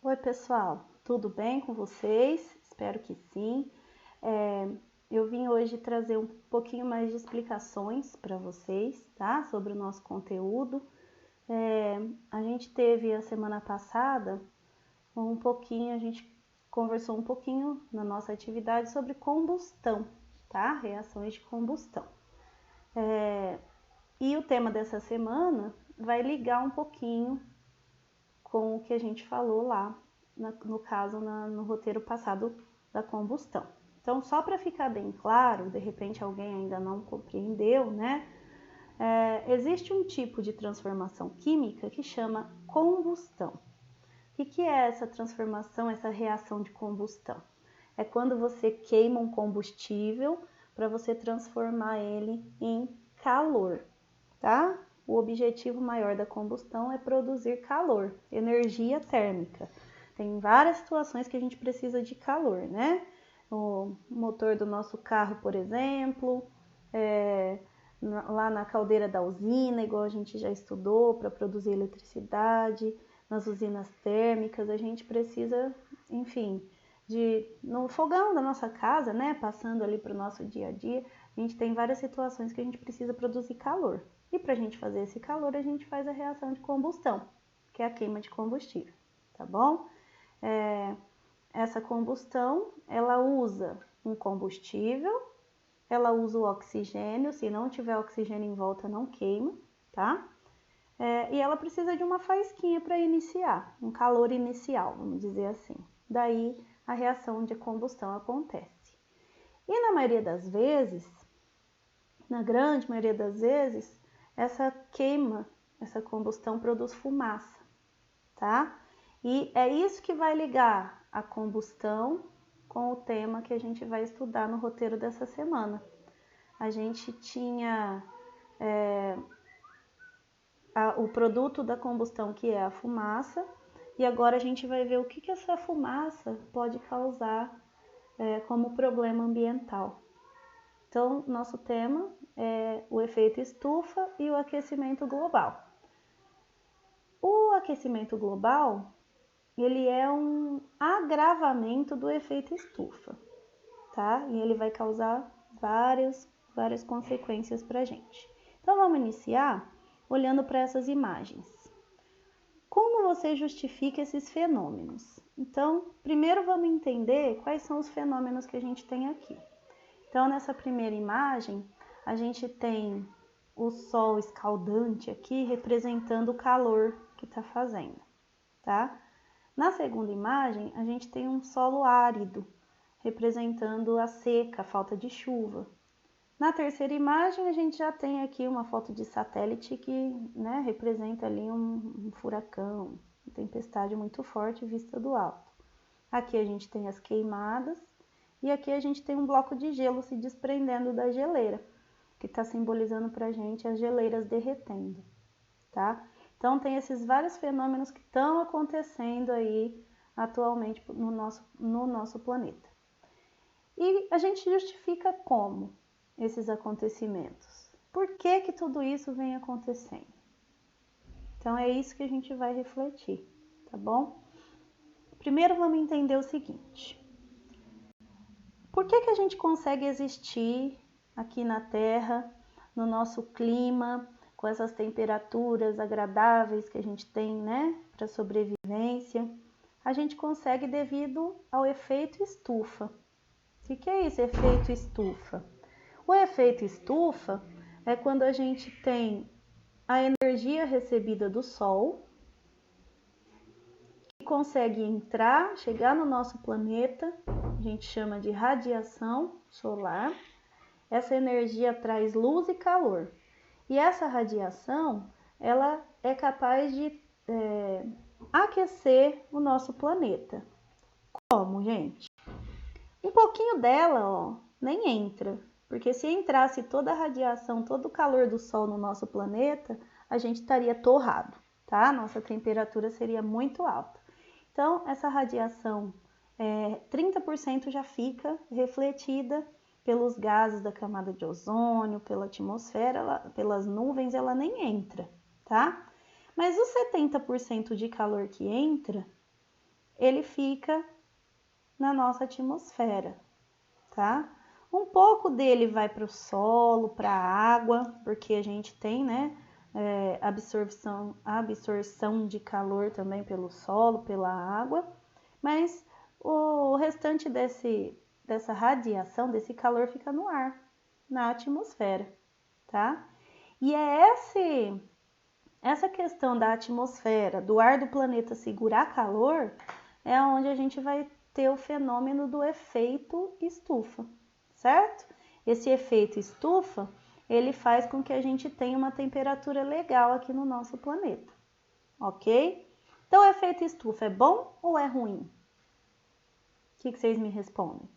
Oi, pessoal, tudo bem com vocês? Espero que sim. Eu vim hoje trazer um pouquinho mais de explicações para vocês, tá? Sobre o nosso conteúdo. A gente teve a semana passada a gente conversou um pouquinho na nossa atividade sobre combustão, tá? Reações de combustão. E o tema dessa semana vai ligar um pouquinho com o que a gente falou lá, no roteiro passado da combustão. Então, só para ficar bem claro, de repente alguém ainda não compreendeu, né? Existe um tipo de transformação química que chama combustão. O que é essa transformação, essa reação de combustão? É quando você queima um combustível para você transformar ele em calor, tá? O objetivo maior da combustão é produzir calor, energia térmica. Tem várias situações que a gente precisa de calor, né? O motor do nosso carro, por exemplo, lá na caldeira da usina, igual a gente já estudou, para produzir eletricidade, nas usinas térmicas, a gente precisa, enfim, no fogão da nossa casa, né? Passando ali para o nosso dia a dia, a gente tem várias situações que a gente precisa produzir calor. E para a gente fazer esse calor, a gente faz a reação de combustão, que é a queima de combustível, tá bom? Essa combustão, ela usa um combustível, ela usa o oxigênio, se não tiver oxigênio em volta, não queima, tá? E ela precisa de uma faísquinha para iniciar, um calor inicial, vamos dizer assim. Daí a reação de combustão acontece. E na maioria das vezes, na grande maioria das vezes, essa queima, essa combustão produz fumaça, tá? E é isso que vai ligar a combustão com o tema que a gente vai estudar no roteiro dessa semana. A gente tinha o produto da combustão, que é a fumaça, e agora a gente vai ver o que essa fumaça pode causar como problema ambiental. Então, nosso tema é o efeito estufa e o aquecimento global. O aquecimento global, ele é um agravamento do efeito estufa, tá? E ele vai causar várias consequências para a gente. Então, vamos iniciar olhando para essas imagens. Como você justifica esses fenômenos? Então, primeiro vamos entender quais são os fenômenos que a gente tem aqui. Então, nessa primeira imagem, a gente tem o sol escaldante aqui representando o calor que está fazendo, tá? Na segunda imagem, a gente tem um solo árido, representando a seca, a falta de chuva. Na terceira imagem, a gente já tem aqui uma foto de satélite que, né, representa ali um furacão, uma tempestade muito forte vista do alto. Aqui a gente tem as queimadas e aqui a gente tem um bloco de gelo se desprendendo da geleira, que está simbolizando para a gente as geleiras derretendo, tá? Então tem esses vários fenômenos que estão acontecendo aí atualmente no nosso planeta. E a gente justifica como esses acontecimentos? Por que tudo isso vem acontecendo? Então é isso que a gente vai refletir, tá bom? Primeiro vamos entender o seguinte: por que a gente consegue existir aqui na Terra, no nosso clima, com essas temperaturas agradáveis que a gente tem, né, para sobrevivência? A gente consegue devido ao efeito estufa. O que é esse efeito estufa? O efeito estufa é quando a gente tem a energia recebida do Sol, que consegue entrar, chegar no nosso planeta, a gente chama de radiação solar. Essa energia traz luz e calor. E essa radiação, ela é capaz de aquecer o nosso planeta. Como, gente? Um pouquinho dela, ó, nem entra. Porque se entrasse toda a radiação, todo o calor do Sol no nosso planeta, a gente estaria torrado, tá? Nossa temperatura seria muito alta. Então, essa radiação, 30% já fica refletida pelos gases da camada de ozônio, pela atmosfera, pelas nuvens, ela nem entra, tá? Mas os 70% de calor que entra, ele fica na nossa atmosfera, tá? Um pouco dele vai para o solo, para a água, porque a gente tem, né, absorção de calor também pelo solo, pela água, mas o restante dessa radiação, desse calor fica no ar, na atmosfera, tá? E é essa questão da atmosfera, do ar do planeta segurar calor, é onde a gente vai ter o fenômeno do efeito estufa, certo? Esse efeito estufa, ele faz com que a gente tenha uma temperatura legal aqui no nosso planeta, ok? Então, o efeito estufa é bom ou é ruim? O que vocês me respondem?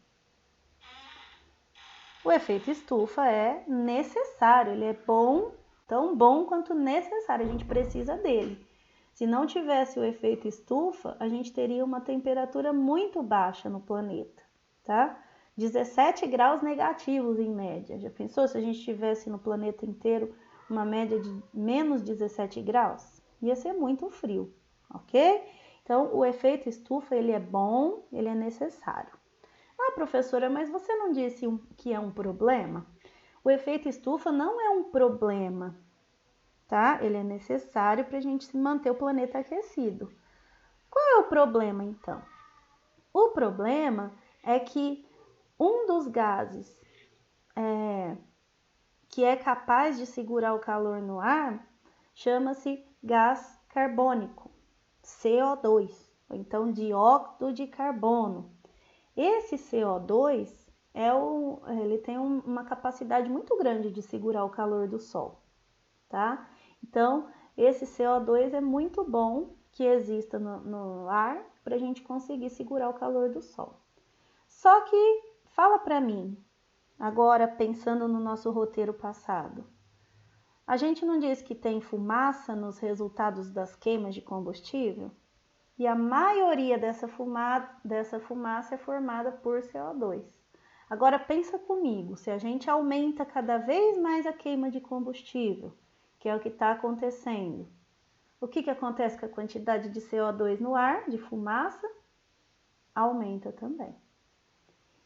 O efeito estufa é necessário, ele é bom, tão bom quanto necessário, a gente precisa dele. Se não tivesse o efeito estufa, a gente teria uma temperatura muito baixa no planeta, tá? 17 graus negativos em média. Já pensou se a gente tivesse no planeta inteiro uma média de menos 17 graus? Ia ser muito frio, ok? Então, o efeito estufa, ele é bom, ele é necessário. Ah, professora, mas você não disse que é um problema? O efeito estufa não é um problema, tá? Ele é necessário para a gente manter o planeta aquecido. Qual é o problema, então? O problema é que um dos gases que é capaz de segurar o calor no ar chama-se gás carbônico, CO2, ou então dióxido de carbono. Esse CO2 ele tem uma capacidade muito grande de segurar o calor do Sol, tá? Então, esse CO2 é muito bom que exista no ar para a gente conseguir segurar o calor do Sol. Só que, fala para mim, agora pensando no nosso roteiro passado, a gente não diz que tem fumaça nos resultados das queimas de combustível? E a maioria dessa fumaça é formada por CO2. Agora pensa comigo, se a gente aumenta cada vez mais a queima de combustível, que é o que está acontecendo, o que acontece com a quantidade de CO2 no ar, de fumaça? Aumenta também.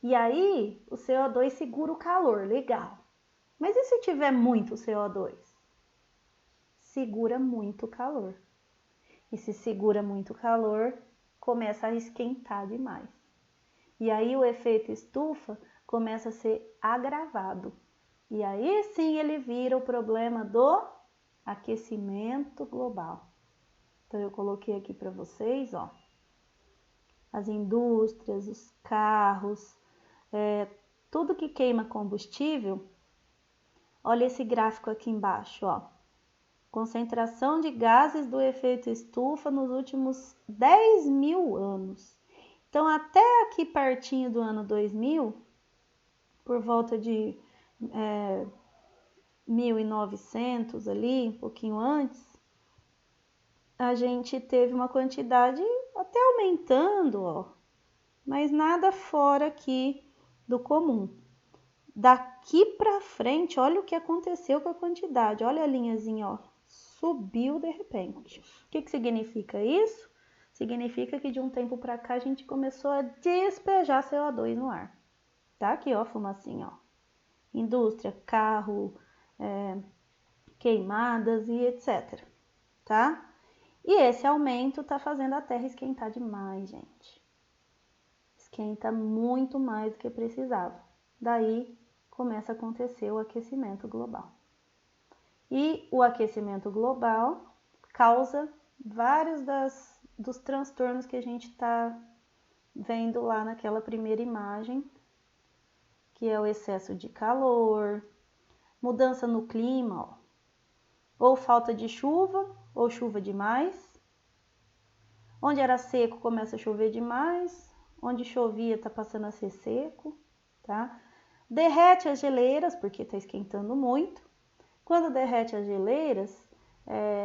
E aí o CO2 segura o calor, legal. Mas e se tiver muito CO2? Segura muito calor. E se segura muito calor, começa a esquentar demais. E aí o efeito estufa começa a ser agravado. E aí sim ele vira o problema do aquecimento global. Então eu coloquei aqui para vocês, ó, as indústrias, os carros, tudo que queima combustível. Olha esse gráfico aqui embaixo, ó. Concentração de gases do efeito estufa nos últimos 10 mil anos. Então, até aqui pertinho do ano 2000, por volta de 1900 ali, um pouquinho antes, a gente teve uma quantidade até aumentando, ó, mas nada fora aqui do comum. Daqui para frente, olha o que aconteceu com a quantidade, olha a linhazinha, ó, subiu de repente. O que significa isso? Significa que de um tempo para cá a gente começou a despejar CO2 no ar. Tá aqui, ó, fumacinha, ó. Indústria, carro, queimadas e etc. Tá? E esse aumento tá fazendo a Terra esquentar demais, gente. Esquenta muito mais do que precisava. Daí começa a acontecer o aquecimento global. E o aquecimento global causa vários dos transtornos que a gente está vendo lá naquela primeira imagem, que é o excesso de calor, mudança no clima, ó, ou falta de chuva, ou chuva demais. Onde era seco começa a chover demais, onde chovia está passando a ser seco, tá? Derrete as geleiras, porque está esquentando muito. Quando derrete as geleiras,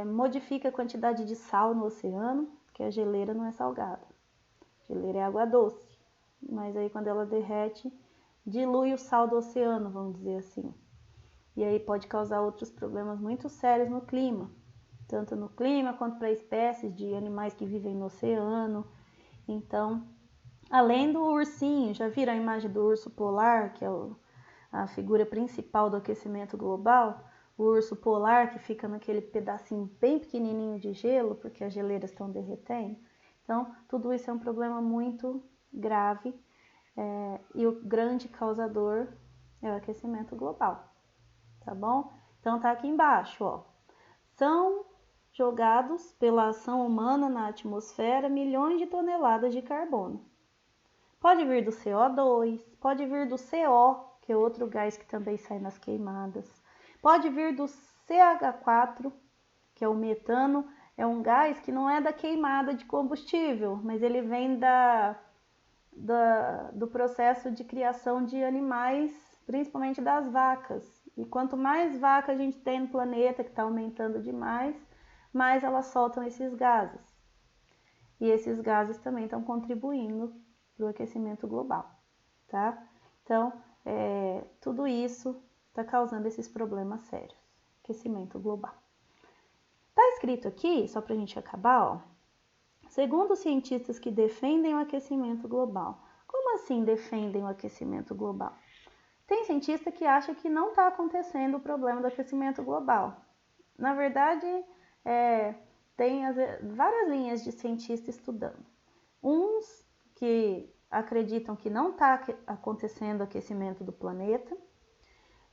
modifica a quantidade de sal no oceano, porque a geleira não é salgada. A geleira é água doce, mas aí quando ela derrete, dilui o sal do oceano, vamos dizer assim. E aí pode causar outros problemas muito sérios no clima, tanto no clima quanto para espécies de animais que vivem no oceano. Então, além do ursinho, já viram a imagem do urso polar, que é a figura principal do aquecimento global? O urso polar que fica naquele pedacinho bem pequenininho de gelo, porque as geleiras estão derretendo. Então, tudo isso é um problema muito grave e o grande causador é o aquecimento global, tá bom? Então, tá aqui embaixo, ó. São jogados pela ação humana na atmosfera milhões de toneladas de carbono. Pode vir do CO2, pode vir do CO, que é outro gás que também sai nas queimadas. Pode vir do CH4, que é o metano, é um gás que não é da queimada de combustível, mas ele vem do processo de criação de animais, principalmente das vacas. E quanto mais vaca a gente tem no planeta, que está aumentando demais, mais elas soltam esses gases. E esses gases também estão contribuindo para o aquecimento global, tá? Então, tudo isso está causando esses problemas sérios, aquecimento global. Tá escrito aqui, só para a gente acabar, ó. Segundo cientistas que defendem o aquecimento global. Como assim defendem o aquecimento global? Tem cientista que acha que não está acontecendo o problema do aquecimento global. Na verdade, tem várias linhas de cientistas estudando. Uns que acreditam que não está acontecendo o aquecimento do planeta.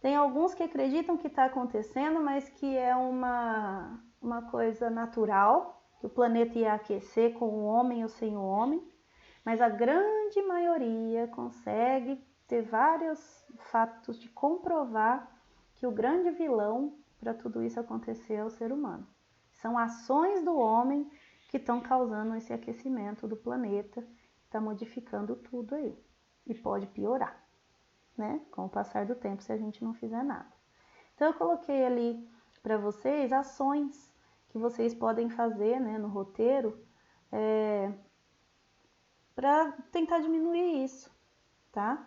Tem alguns que acreditam que está acontecendo, mas que é uma coisa natural, que o planeta ia aquecer com o homem ou sem o homem. Mas a grande maioria consegue ter vários fatos de comprovar que o grande vilão para tudo isso acontecer é o ser humano. São ações do homem que estão causando esse aquecimento do planeta, está modificando tudo aí. E pode piorar, né? Com o passar do tempo, se a gente não fizer nada. Então, eu coloquei ali para vocês ações que vocês podem fazer, né, no roteiro, para tentar diminuir isso, tá?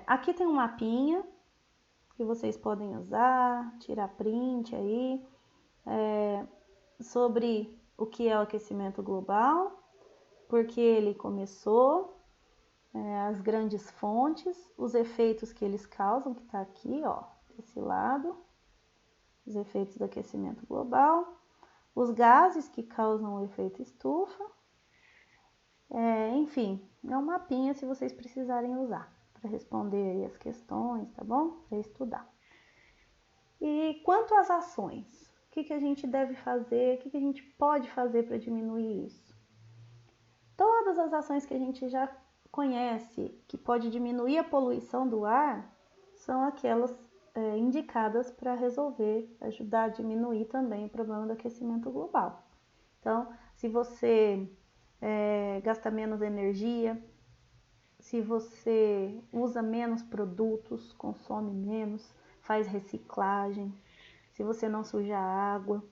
Aqui tem um mapinha que vocês podem usar, tirar print aí, sobre o que é o aquecimento global, porque ele começou, as grandes fontes, os efeitos que eles causam, que está aqui, ó, desse lado, os efeitos do aquecimento global, os gases que causam o efeito estufa, enfim, é um mapinha se vocês precisarem usar para responder aí as questões, tá bom? Para estudar. E quanto às ações, o que a gente deve fazer, o que a gente pode fazer para diminuir isso? Todas as ações que a gente já conhece que pode diminuir a poluição do ar são aquelas indicadas para resolver, ajudar a diminuir também o problema do aquecimento global. Então, se você gasta menos energia, se você usa menos produtos, consome menos, faz reciclagem, se você não suja a água,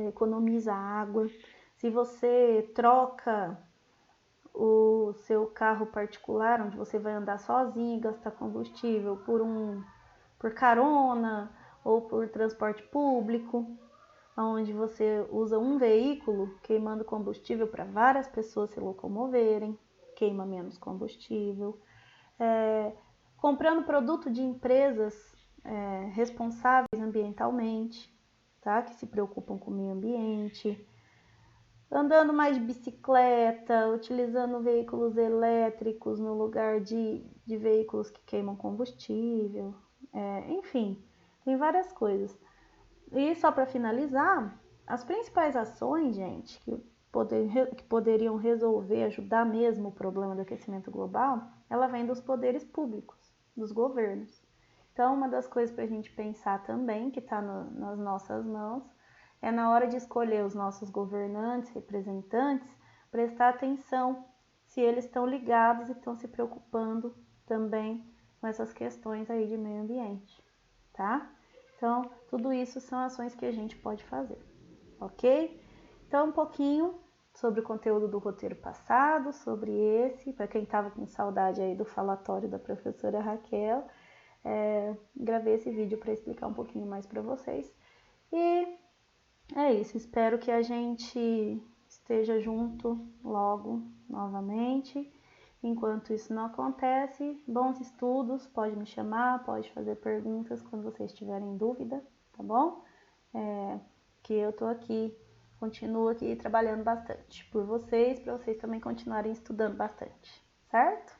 economiza água, se você troca o seu carro particular, onde você vai andar sozinho e gastar combustível, por carona ou por transporte público, onde você usa um veículo queimando combustível para várias pessoas se locomoverem, queima menos combustível. Comprando produto de empresas responsáveis ambientalmente, tá? Que se preocupam com o meio ambiente. Andando mais de bicicleta, utilizando veículos elétricos no lugar de veículos que queimam combustível. Enfim, tem várias coisas. E só para finalizar, as principais ações, gente, que poderiam resolver, ajudar mesmo o problema do aquecimento global, ela vem dos poderes públicos, dos governos. Então, uma das coisas para a gente pensar também, que está nas nossas mãos, é na hora de escolher os nossos governantes, representantes, prestar atenção se eles estão ligados e estão se preocupando também com essas questões aí de meio ambiente, tá? Então, tudo isso são ações que a gente pode fazer, ok? Então, um pouquinho sobre o conteúdo do roteiro passado, sobre esse, para quem estava com saudade aí do falatório da professora Raquel, gravei esse vídeo para explicar um pouquinho mais para vocês. E é isso, espero que a gente esteja junto logo novamente. Enquanto isso não acontece, bons estudos, pode me chamar, pode fazer perguntas quando vocês tiverem dúvida, tá bom? Que eu tô aqui, continuo aqui trabalhando bastante por vocês, para vocês também continuarem estudando bastante, certo?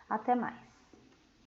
Até mais!